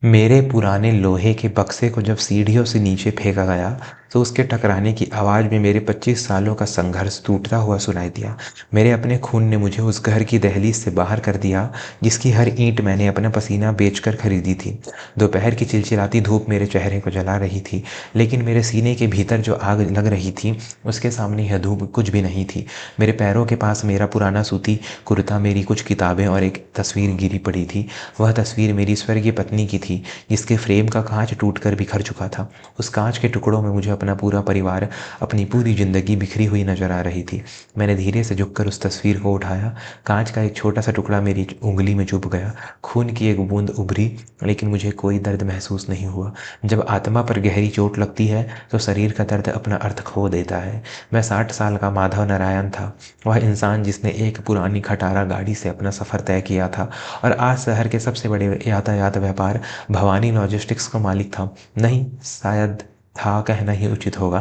मेरे पुराने लोहे के बक्से को जब सीढ़ियों से नीचे फेंका गया तो उसके टकराने की आवाज़ में मेरे 25 सालों का संघर्ष टूटता हुआ सुनाई दिया। मेरे अपने खून ने मुझे उस घर की दहलीज से बाहर कर दिया जिसकी हर ईंट मैंने अपना पसीना बेचकर खरीदी थी। दोपहर की चिलचिलाती धूप मेरे चेहरे को जला रही थी, लेकिन मेरे सीने के भीतर जो आग लग रही थी उसके सामने यह धूप कुछ भी नहीं थी। मेरे पैरों के पास मेरा पुराना सूती कुर्ता, मेरी कुछ किताबें और एक तस्वीर गिरी पड़ी थी। वह तस्वीर मेरी स्वर्गीय पत्नी की थी, जिसके फ्रेम का कांच टूटकर बिखर चुका था। उस कांच के टुकड़ों में मुझे अपना पूरा परिवार, अपनी पूरी जिंदगी बिखरी हुई नजर आ रही थी। मैंने धीरे से झुककर उस तस्वीर को उठाया। कांच का एक छोटा सा टुकड़ा मेरी उंगली में चुभ गया। खून की एक बूंद उभरी, लेकिन मुझे कोई दर्द महसूस नहीं हुआ। जब आत्मा पर गहरी चोट लगती है तो शरीर का दर्द अपना अर्थ खो देता है। मैं 60 साल का माधव नारायण था, वह इंसान जिसने एक पुरानी खटारा गाड़ी से अपना सफ़र तय किया था और आज शहर के सबसे बड़े यातायात व्यापार भवानी लॉजिस्टिक्स का मालिक था। नहीं, शायद था कहना ही उचित होगा,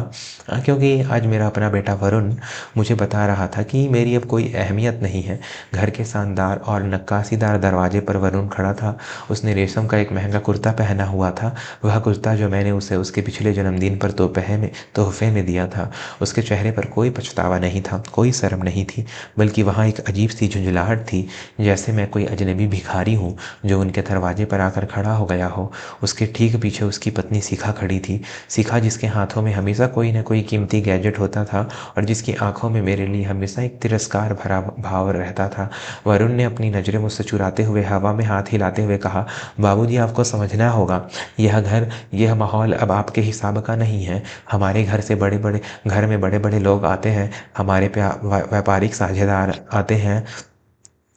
क्योंकि आज मेरा अपना बेटा वरुण मुझे बता रहा था कि मेरी अब कोई अहमियत नहीं है। घर के शानदार और नक्काशीदार दरवाजे पर वरुण खड़ा था। उसने रेशम का एक महंगा कुर्ता पहना हुआ था, वह कुर्ता जो मैंने उसे उसके पिछले जन्मदिन पर तोहफे में दिया था। उसके चेहरे पर कोई पछतावा नहीं था, कोई शर्म नहीं थी, बल्कि वहाँ एक अजीब सी झुंझलाहट थी, जैसे मैं कोई अजनबी भिखारी हूँ जो उनके दरवाजे पर आकर खड़ा हो गया हो। उसके ठीक पीछे उसकी पत्नी शिखा खड़ी थी। शिखा जिसके हाथों में हमेशा कोई ना कोई कीमती गैजेट होता था और जिसकी आंखों में मेरे लिए हमेशा एक तिरस्कार भरा भाव रहता था। वरुण ने अपनी नज़रें मुझसे चुराते हुए हवा में हाथ हिलाते हुए कहा, बाबूजी आपको समझना होगा, यह घर, यह माहौल अब आपके हिसाब का नहीं है। हमारे घर में बड़े बड़े लोग आते हैं, हमारे व्यापारिक साझेदार आते हैं।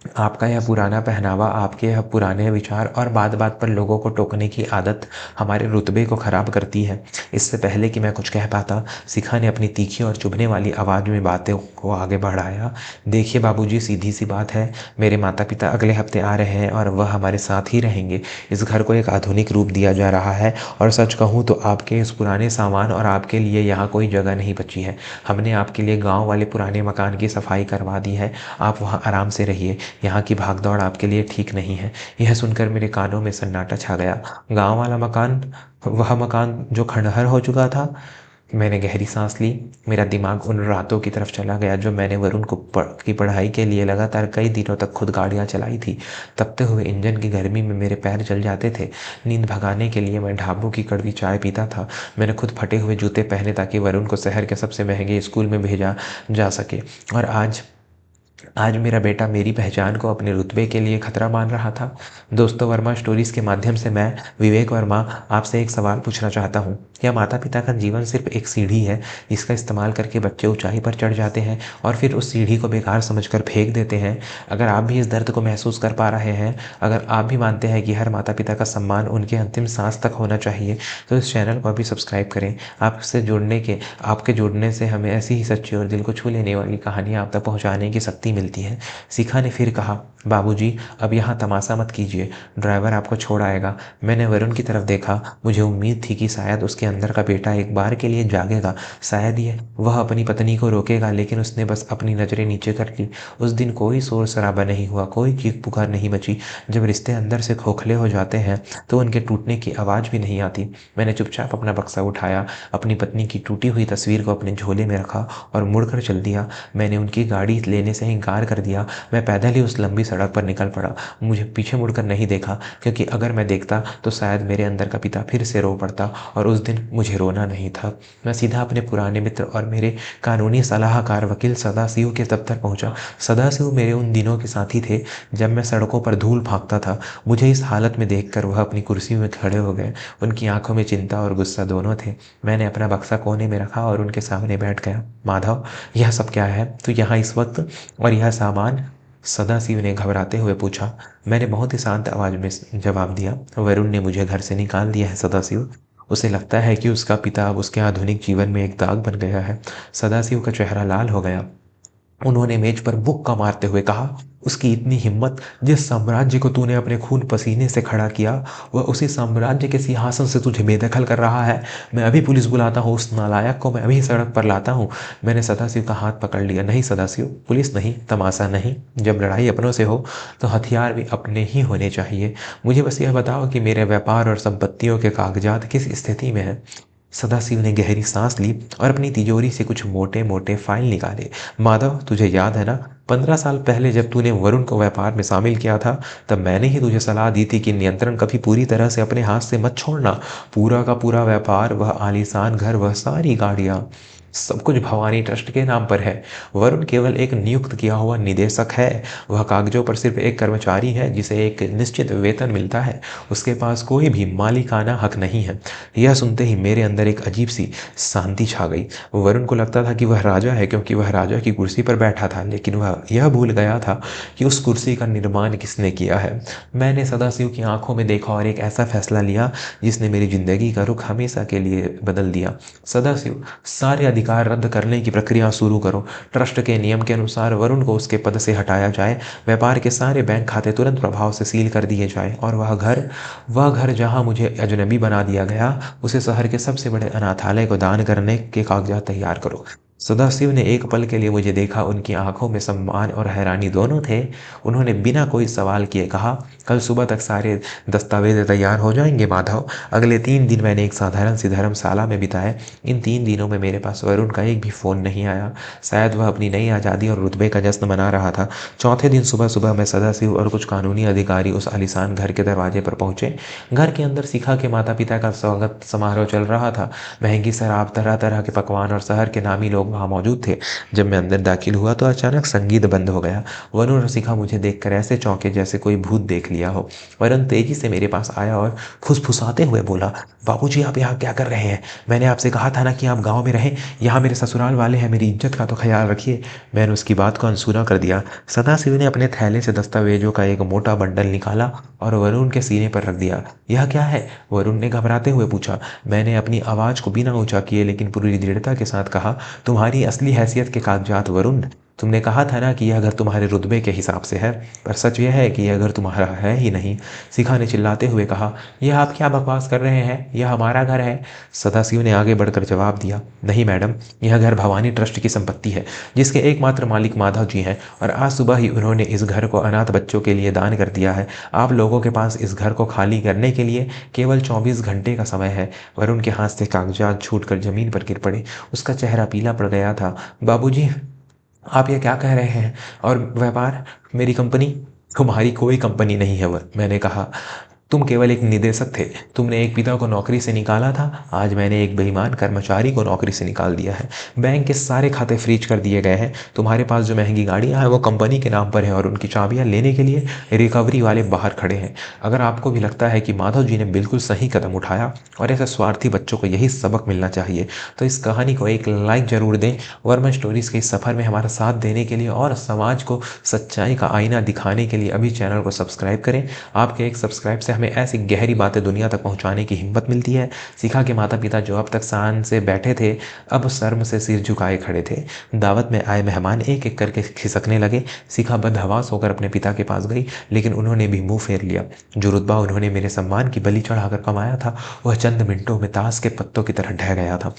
आपका यह पुराना पहनावा, आपके यह पुराने विचार और बात बात पर लोगों को टोकने की आदत हमारे रुतबे को ख़राब करती है। इससे पहले कि मैं कुछ कह पाता, शिखा ने अपनी तीखी और चुभने वाली आवाज़ में बातें को आगे बढ़ाया। देखिए बाबूजी, सीधी सी बात है, मेरे माता पिता अगले हफ्ते आ रहे हैं और वह हमारे साथ ही रहेंगे। इस घर को एक आधुनिक रूप दिया जा रहा है और सच कहूँ तो आपके इस पुराने सामान और आपके लिए यहाँ कोई जगह नहीं बची है। हमने आपके लिए गाँव वाले पुराने मकान की सफाई करवा दी है, आप वहाँ आराम से रहिए। यहाँ की भागदौड़ आपके लिए ठीक नहीं है। यह सुनकर मेरे कानों में सन्नाटा छा गया। गांव वाला मकान, वह मकान जो खंडहर हो चुका था। मैंने गहरी सांस ली। मेरा दिमाग उन रातों की तरफ चला गया जो मैंने वरुण की पढ़ाई के लिए लगातार कई दिनों तक खुद गाड़ियाँ चलाई थी। तपते हुए इंजन की गर्मी में मेरे पैर जल जाते थे। नींद भगाने के लिए मैं ढाबों की कड़वी चाय पीता था। मैंने खुद फटे हुए जूते पहने ताकि वरुण को शहर के सबसे महंगे स्कूल में भेजा जा सके। और आज आज मेरा बेटा मेरी पहचान को अपने रुतबे के लिए खतरा मान रहा था। दोस्तों, वर्मा स्टोरीज के माध्यम से मैं विवेक वर्मा आपसे एक सवाल पूछना चाहता हूँ। क्या माता पिता का जीवन सिर्फ एक सीढ़ी है जिसका इस्तेमाल करके बच्चे ऊंचाई पर चढ़ जाते हैं और फिर उस सीढ़ी को बेकार समझकर फेंक देते हैं? अगर आप भी इस दर्द को महसूस कर पा रहे हैं, अगर आप भी मानते हैं कि हर माता पिता का सम्मान उनके अंतिम सांस तक होना चाहिए, तो इस चैनल को अभी सब्सक्राइब करें। आपके जुड़ने से हमें ऐसी ही सच्ची और दिल को छू लेने वाली कहानियाँ आप तक पहुँचाने की शक्ति मिलती है। शिखा ने फिर कहा, बाबूजी अब यहाँ तमाशा मत कीजिए, ड्राइवर आपको छोड़ आएगा। मैंने वरुण की तरफ देखा। मुझे उम्मीद थी कि शायद उसके अंदर का बेटा एक बार के लिए जागेगा, शायद वह अपनी पत्नी को रोकेगा, लेकिन उसने बस अपनी नज़रें नीचे कर ली। उस दिन कोई शोर शराबा नहीं हुआ, कोई चीख पुकार नहीं मची। जब रिश्ते अंदर से खोखले हो जाते हैं तो उनके टूटने की आवाज़ भी नहीं आती। मैंने चुपचाप अपना बक्सा उठाया, अपनी पत्नी की टूटी हुई तस्वीर को अपने झोले में रखा और मुड़कर चल दिया। मैंने उनकी गाड़ी लेने से इनकार कर दिया। मैं पैदल ही उस लंबी सड़क पर निकल पड़ा। मुझे पीछे मुड़कर नहीं देखा, क्योंकि अगर मैं देखता तो शायद मेरे अंदर का पिता फिर से रो पड़ता और उस दिन मुझे रोना नहीं था। मैं सीधा अपने पुराने मित्र और मेरे कानूनी सलाहकार वकील सदाशिव के दफ्तर पहुंचा। सदाशिव मेरे उन दिनों के साथी थे जब मैं सड़कों पर धूल फांकता था। मुझे इस हालत में देखकर वह अपनी कुर्सी में खड़े हो गए। उनकी आंखों में चिंता और गुस्सा दोनों थे। मैंने अपना बक्सा कोने में रखा और उनके सामने बैठ गया। माधव, यह सब क्या है? तो यहाँ इस वक्त और यह सामान? सदाशिव ने घबराते हुए पूछा। मैंने बहुत ही शांत आवाज में जवाब दिया, वरुण ने मुझे घर से निकाल दिया है सदाशिव। उसे लगता है कि उसका पिता अब उसके आधुनिक जीवन में एक दाग बन गया है। सदाशिव का चेहरा लाल हो गया। उन्होंने मेज पर मुक्का मारते हुए कहा, उसकी इतनी हिम्मत, जिस साम्राज्य को तूने अपने खून पसीने से खड़ा किया, वह उसी साम्राज्य के सिंहासन से तुझे बेदखल कर रहा है। मैं अभी पुलिस बुलाता हूँ, उस नालायक को मैं अभी सड़क पर लाता हूँ। मैंने सदाशिव का हाथ पकड़ लिया। नहीं सदाशिव, पुलिस नहीं, तमाशा नहीं। जब लड़ाई अपनों से हो तो हथियार भी अपने ही होने चाहिए। मुझे बस यह बताओ कि मेरे व्यापार और संपत्तियों के कागजात किस स्थिति में हैं। सदाशिव ने गहरी सांस ली और अपनी तिजोरी से कुछ मोटे मोटे फाइल निकाले। माधव, तुझे याद है ना, 15 साल पहले जब तूने वरुण को व्यापार में शामिल किया था, तब मैंने ही तुझे सलाह दी थी कि नियंत्रण कभी पूरी तरह से अपने हाथ से मत छोड़ना। पूरा का पूरा व्यापार, वह आलीशान घर, वह सारी गाड़ियां, सब कुछ भवानी ट्रस्ट के नाम पर है। वरुण केवल एक नियुक्त किया हुआ निदेशक है। वह कागजों पर सिर्फ एक कर्मचारी है जिसे एक निश्चित वेतन मिलता है। उसके पास कोई भी मालिकाना हक नहीं है। यह सुनते ही मेरे अंदर एक अजीब सी शांति छा गई। वरुण को लगता था कि वह राजा है क्योंकि वह राजा की कुर्सी पर बैठा था, लेकिन वह यह भूल गया था कि उस कुर्सी का निर्माण किसने किया है। मैंने सदाशिव की आंखों में देखा और एक ऐसा फैसला लिया जिसने मेरी जिंदगी का रुख हमेशा के लिए बदल दिया। सदाशिव, सारे अधिकार रद्द करने की प्रक्रिया शुरू करो। ट्रस्ट के नियम के अनुसार वरुण को उसके पद से हटाया जाए। व्यापार के सारे बैंक खाते तुरंत प्रभाव से सील कर दिए जाए और वह घर जहां मुझे अजनबी बना दिया गया, उसे शहर के सबसे बड़े अनाथालय को दान करने के कागजात तैयार करो। सदाशिव ने एक पल के लिए मुझे देखा। उनकी आंखों में सम्मान और हैरानी दोनों थे। उन्होंने बिना कोई सवाल किए कहा, कल सुबह तक सारे दस्तावेज तैयार हो जाएंगे माधव। अगले 3 दिन मैंने एक साधारण सी धर्मशाला में बिताए। इन 3 दिनों में मेरे पास वरुण का एक भी फ़ोन नहीं आया। शायद वह अपनी नई आज़ादी और रुतबे का जश्न मना रहा था। चौथे दिन सुबह सुबह मैं सदाशिव और कुछ कानूनी अधिकारी उस आलीशान घर के दरवाजे पर पहुंचे। घर के अंदर शिखा के माता पिता का स्वागत समारोह चल रहा था। महंगी शराब, तरह तरह के पकवान और शहर के नामी लोग वहाँ मौजूद थे। जब मैं अंदर दाखिल हुआ तो अचानक संगीत बंद हो गया। वरुण और शिखा मुझे देखकर ऐसे चौंके जैसे कोई भूत देख लिया हो। वरुण तेजी से मेरे पास आया और फुसफुसाते हुए बोला, बाबूजी, आप यहाँ क्या कर रहे हैं? मैंने आपसे कहा था ना कि आप गाँव में रहें। यहाँ मेरे ससुराल वाले हैं, मेरी इज्जत का तो ख्याल रखिए। मैंने उसकी बात को अनसुना कर दिया। सदाशिव ने अपने थैले से दस्तावेजों का एक मोटा बंडल निकाला और वरुण के सीने पर रख दिया। यह क्या है? वरुण ने घबराते हुए पूछा। मैंने अपनी आवाज़ को बिना ऊंचा किए लेकिन पूरी दृढ़ता के साथ कहा, तुम्हारी असली हैसियत के कागजात वरुण। तुमने कहा था ना कि यह घर तुम्हारे रुतबे के हिसाब से है, पर सच यह है कि यह घर तुम्हारा है ही नहीं। शिखा ने चिल्लाते हुए कहा, यह आप क्या बकवास कर रहे हैं? यह हमारा घर है। सदाशिव ने आगे बढ़कर जवाब दिया, नहीं मैडम, यह घर भवानी ट्रस्ट की संपत्ति है, जिसके एकमात्र मालिक माधव जी हैं, और आज सुबह ही उन्होंने इस घर को अनाथ बच्चों के लिए दान कर दिया है। आप लोगों के पास इस घर को खाली करने के लिए केवल 24 घंटे का समय है। वरुण के हाथ से कागजात छूटकर जमीन पर गिर पड़े। उसका चेहरा पीला पड़ गया था। बाबूजी, आप ये क्या कह रहे हैं? और व्यापार, मेरी कंपनी? तुम्हारी कोई कंपनी नहीं है। वह मैंने कहा, तुम केवल एक निदेशक थे। तुमने एक पिता को नौकरी से निकाला था, आज मैंने एक बेईमान कर्मचारी को नौकरी से निकाल दिया है। बैंक के सारे खाते फ्रीज कर दिए गए हैं। तुम्हारे पास जो महंगी गाड़ियां हैं वो कंपनी के नाम पर है और उनकी चाबियां लेने के लिए रिकवरी वाले बाहर खड़े हैं। अगर आपको भी लगता है कि माधव जी ने बिल्कुल सही कदम उठाया और ऐसे स्वार्थी बच्चों को यही सबक मिलना चाहिए, तो इस कहानी को एक लाइक जरूर दें। वर्मा स्टोरीज के इस सफ़र में हमारा साथ देने के लिए और समाज को सच्चाई का आईना दिखाने के लिए अभी चैनल को सब्सक्राइब करें। आपके एक सब्सक्राइब से हमें ऐसी गहरी बातें दुनिया तक पहुंचाने की हिम्मत मिलती है। शिखा के माता पिता जो अब तक शान से बैठे थे, अब शर्म से सिर झुकाए खड़े थे। दावत में आए मेहमान एक एक करके खिसकने लगे। शिखा बदहवास होकर अपने पिता के पास गई, लेकिन उन्होंने भी मुंह फेर लिया। जो रुतबा उन्होंने मेरे सम्मान की बलि चढ़ाकर कमाया था, वह चंद मिनटों में ताश के पत्तों की तरह ढह गया था।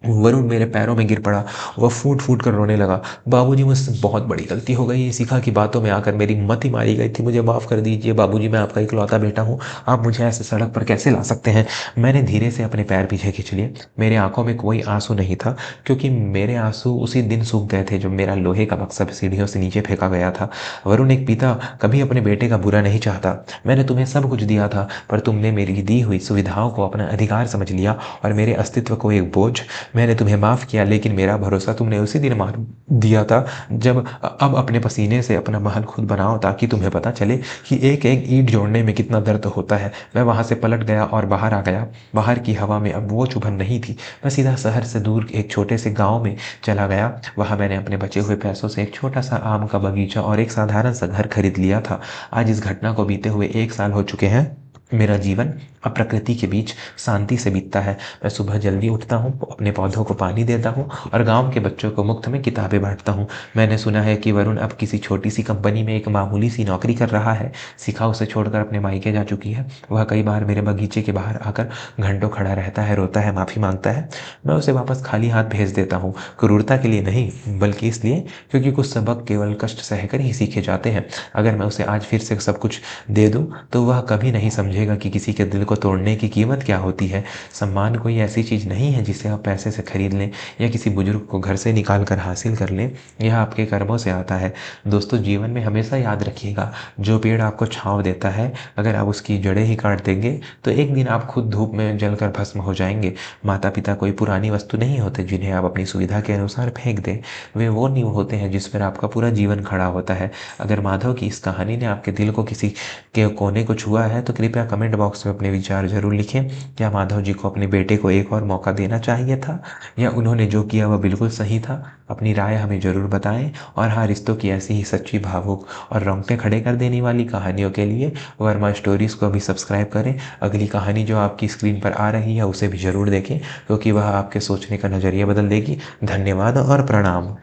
वरुण मेरे पैरों में गिर पड़ा। वह फूट फूट कर रोने लगा। बाबूजी, मुझसे बहुत बड़ी गलती हो गई। शिखा की बातों में आकर मेरी मति मारी गई थी। मुझे माफ़ कर दीजिए बाबूजी, मैं आपका इकलौता बेटा हूँ। आप मुझे ऐसे सड़क पर कैसे ला सकते हैं? मैंने धीरे से अपने पैर पीछे खींच लिए। मेरे आंखों में कोई आंसू नहीं था, क्योंकि मेरे आंसू उसी दिन सूख गए थे जब मेरा लोहे का बक्सा सीढ़ियों से नीचे फेंका गया था। वरुण, एक पिता कभी अपने बेटे का बुरा नहीं चाहता। मैंने तुम्हें सब कुछ दिया था, पर तुमने मेरी दी हुई सुविधाओं को अपना अधिकार समझ लिया और मेरे अस्तित्व को एक बोझ। मैंने तुम्हें माफ़ किया, लेकिन मेरा भरोसा तुमने उसी दिन मार दिया था जब अब अपने पसीने से अपना महल खुद बनाओ, ताकि तुम्हें पता चले कि एक एक ईंट जोड़ने में कितना दर्द होता है। मैं वहाँ से पलट गया और बाहर आ गया। बाहर की हवा में अब वो चुभन नहीं थी। मैं सीधा शहर से दूर एक छोटे से गाँव में चला गया। वहाँ मैंने अपने बचे हुए पैसों से एक छोटा सा आम का बगीचा और एक साधारण सा घर खरीद लिया था। आज इस घटना को बीते हुए 1 साल हो चुके हैं। मेरा जीवन अब प्रकृति के बीच शांति से बीतता है। मैं सुबह जल्दी उठता हूँ, अपने पौधों को पानी देता हूँ और गाँव के बच्चों को मुफ्त में किताबें बाँटता हूँ। मैंने सुना है कि वरुण अब किसी छोटी-सी कंपनी में एक मामूली सी नौकरी कर रहा है। शिखा उसे छोड़कर अपने मायके जा चुकी है। वह कई बार मेरे बगीचे के बाहर आकर घंटों खड़ा रहता है, रोता है, माफ़ी माँगता है। मैं उसे वापस खाली हाथ भेज देता हूँ, क्रूरता के लिए नहीं, बल्कि इसलिए क्योंकि कुछ सबक केवल कष्ट सहकर ही सीखे जाते हैं। अगर मैं उसे आज फिर से सब कुछ दे दूँ, तो वह कभी नहीं समझेगा कि किसी के दिल को तोड़ने की कीमत क्या होती है। सम्मान कोई ऐसी चीज़ नहीं है जिसे आप पैसे से खरीद लें या किसी बुजुर्ग को घर से निकाल कर हासिल कर लें। यह आपके कर्मों से आता है। दोस्तों, जीवन में हमेशा याद रखिएगा, जो पेड़ आपको छाँव देता है, अगर आप उसकी जड़ें ही काट देंगे तो एक दिन आप खुद धूप में जलकर भस्म हो जाएंगे। माता पिता कोई पुरानी वस्तु नहीं होते जिन्हें आप अपनी सुविधा के अनुसार फेंक दें। वे वो नींव होते हैं जिस पर आपका पूरा जीवन खड़ा होता है। अगर माधव की इस कहानी ने आपके दिल को किसी के कोने को छुआ है तो कृपया कमेंट बॉक्स में अपने विचार ज़रूर लिखें। क्या माधव जी को अपने बेटे को एक और मौका देना चाहिए था, या उन्होंने जो किया वह बिल्कुल सही था? अपनी राय हमें ज़रूर बताएं। और हाँ, रिश्तों की ऐसी ही सच्ची, भावुक और रोंगटे खड़े कर देने वाली कहानियों के लिए वर्मा स्टोरीज़ को भी सब्सक्राइब करें। अगली कहानी जो आपकी स्क्रीन पर आ रही है उसे भी ज़रूर देखें, क्योंकि वह आपके सोचने का नज़रिया बदल देगी। धन्यवाद और प्रणाम।